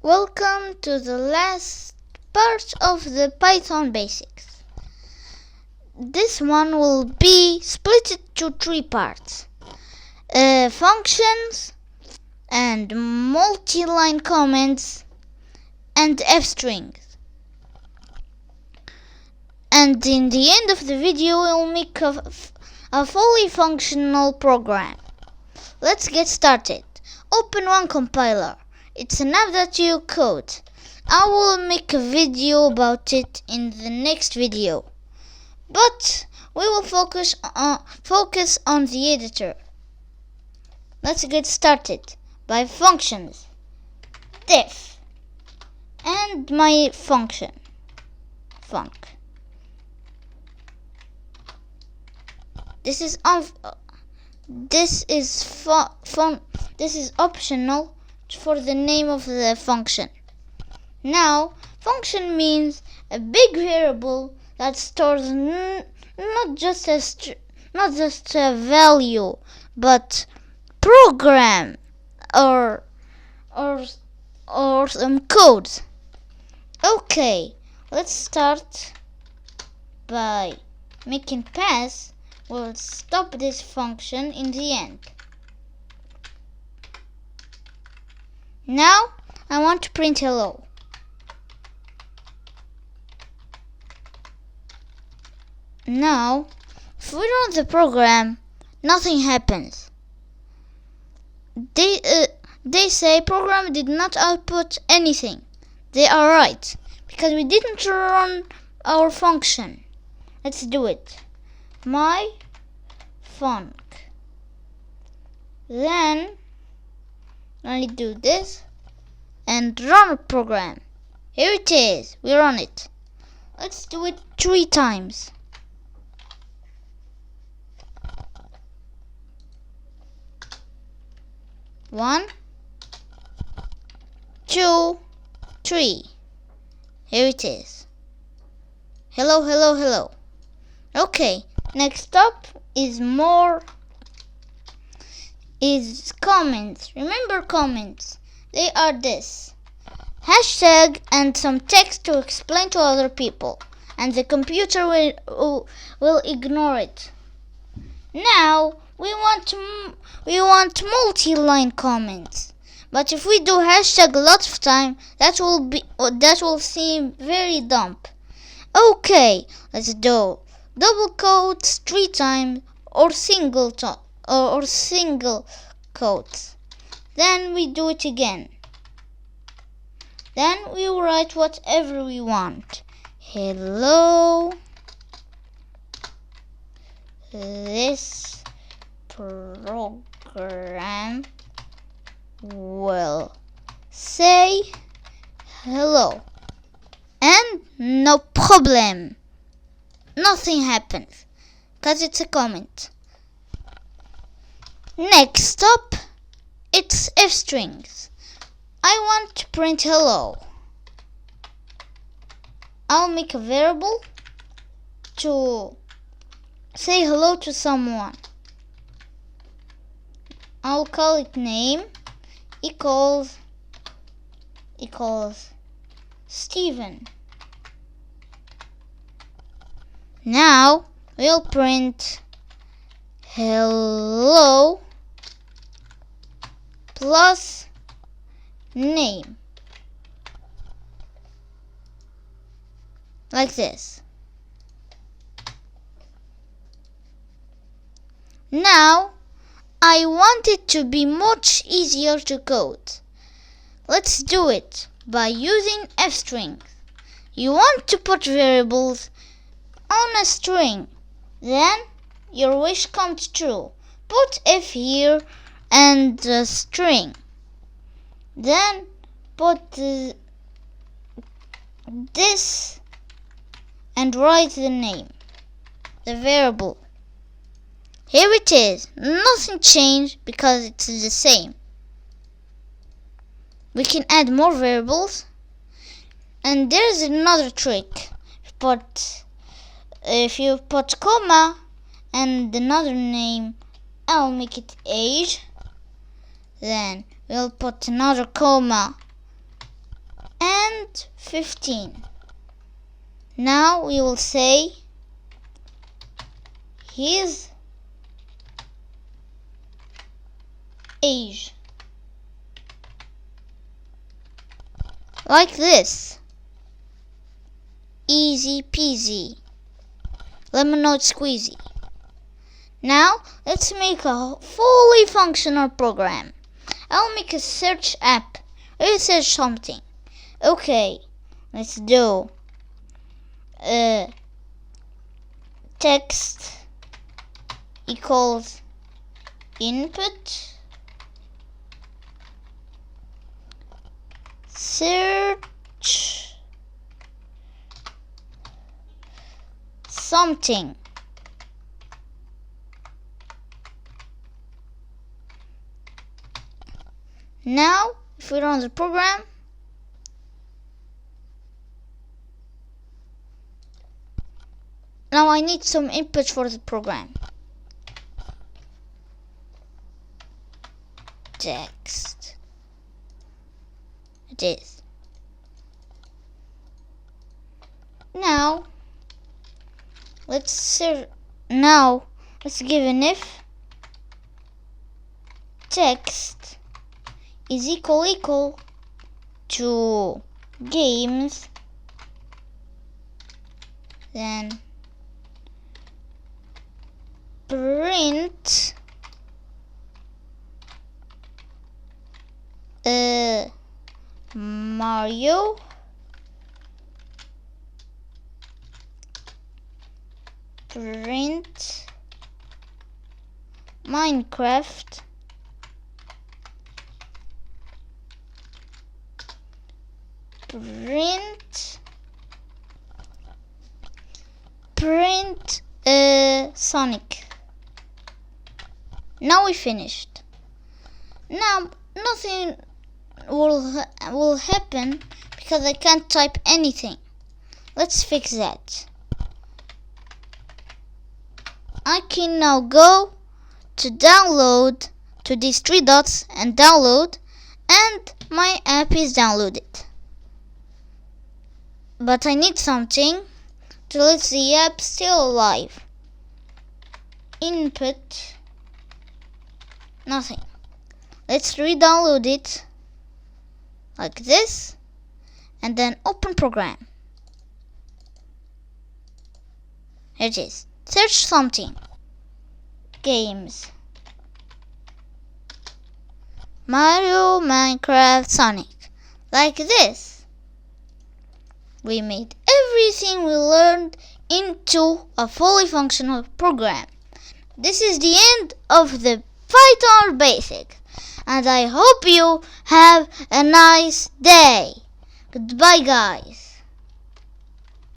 Welcome to the last part of the Python basics. This one will be split into three parts. Functions and multi-line comments and f-strings. And in the end of the video we'll make a fully functional program. Let's get started. Open one compiler. It's an app.io code. I will make a video about it in the next video, but we will focus on the editor. Let's get started by functions. Def and my function func. This is optional for the name of the function. Now, function means a big variable that stores not just a value, but program or some code. Okay, let's start by making pass. We'll stop this function in the end. Now, I want to print hello. Now, if we run the program, nothing happens. They say program did not output anything. They are right, because we didn't run our function. Let's do it. My func. Then I do this and run a program. Here it is. We run it. Let's do it 3 times. 1, 2, 3. Here it is. Hello, hello, hello. Okay, next up is comments. Remember comments. They are this: hashtag and some text to explain to other people, and the computer will ignore it. Now we want multi-line comments, but if we do hashtag a lot of time, that will seem very dumb. Okay, let's do double quotes 3 times or single quotes. Then we do it again. Then we write whatever we want. Hello, this program will say hello. And no problem. Nothing happens, because it's a comment. Next up, it's f-strings. I want to print hello. I'll make a variable to say hello to someone. I'll call it name equals Steven. Now we'll print hello plus name, like this. Now I want it to be much easier to code. Let's do it by using f-strings. You want to put variables on a string, then your wish comes true. Put f here and the string. Then put this and write the name, the variable. Here it is. Nothing changed because it's the same. We can add more variables, and there's another trick. If you put comma and another name, I'll make it age. Then we'll put another comma and 15. Now we will say his age. Like this. Easy peasy. Lemonade squeezy. Now let's make a fully functional program. I'll make a search app. Let's search something. Okay, let's do text equals input search something. Now if we run the program, now I need some input for the program. Text. It is. Now let's give an if text is equal to games, then print Mario print Minecraft print Sonic. Now we finished. Now nothing will happen because I can't type anything. Let's fix that. I can now go to download to these 3 dots and download, and my app is downloaded. But I need something to let the app still alive. Input nothing. Let's re-download it like this and then open program. Here it is. Search something. Games. Mario, Minecraft, Sonic. Like this. We made everything we learned into a fully functional program. This is the end of the Python Basic, and I hope you have a nice day. Goodbye, guys.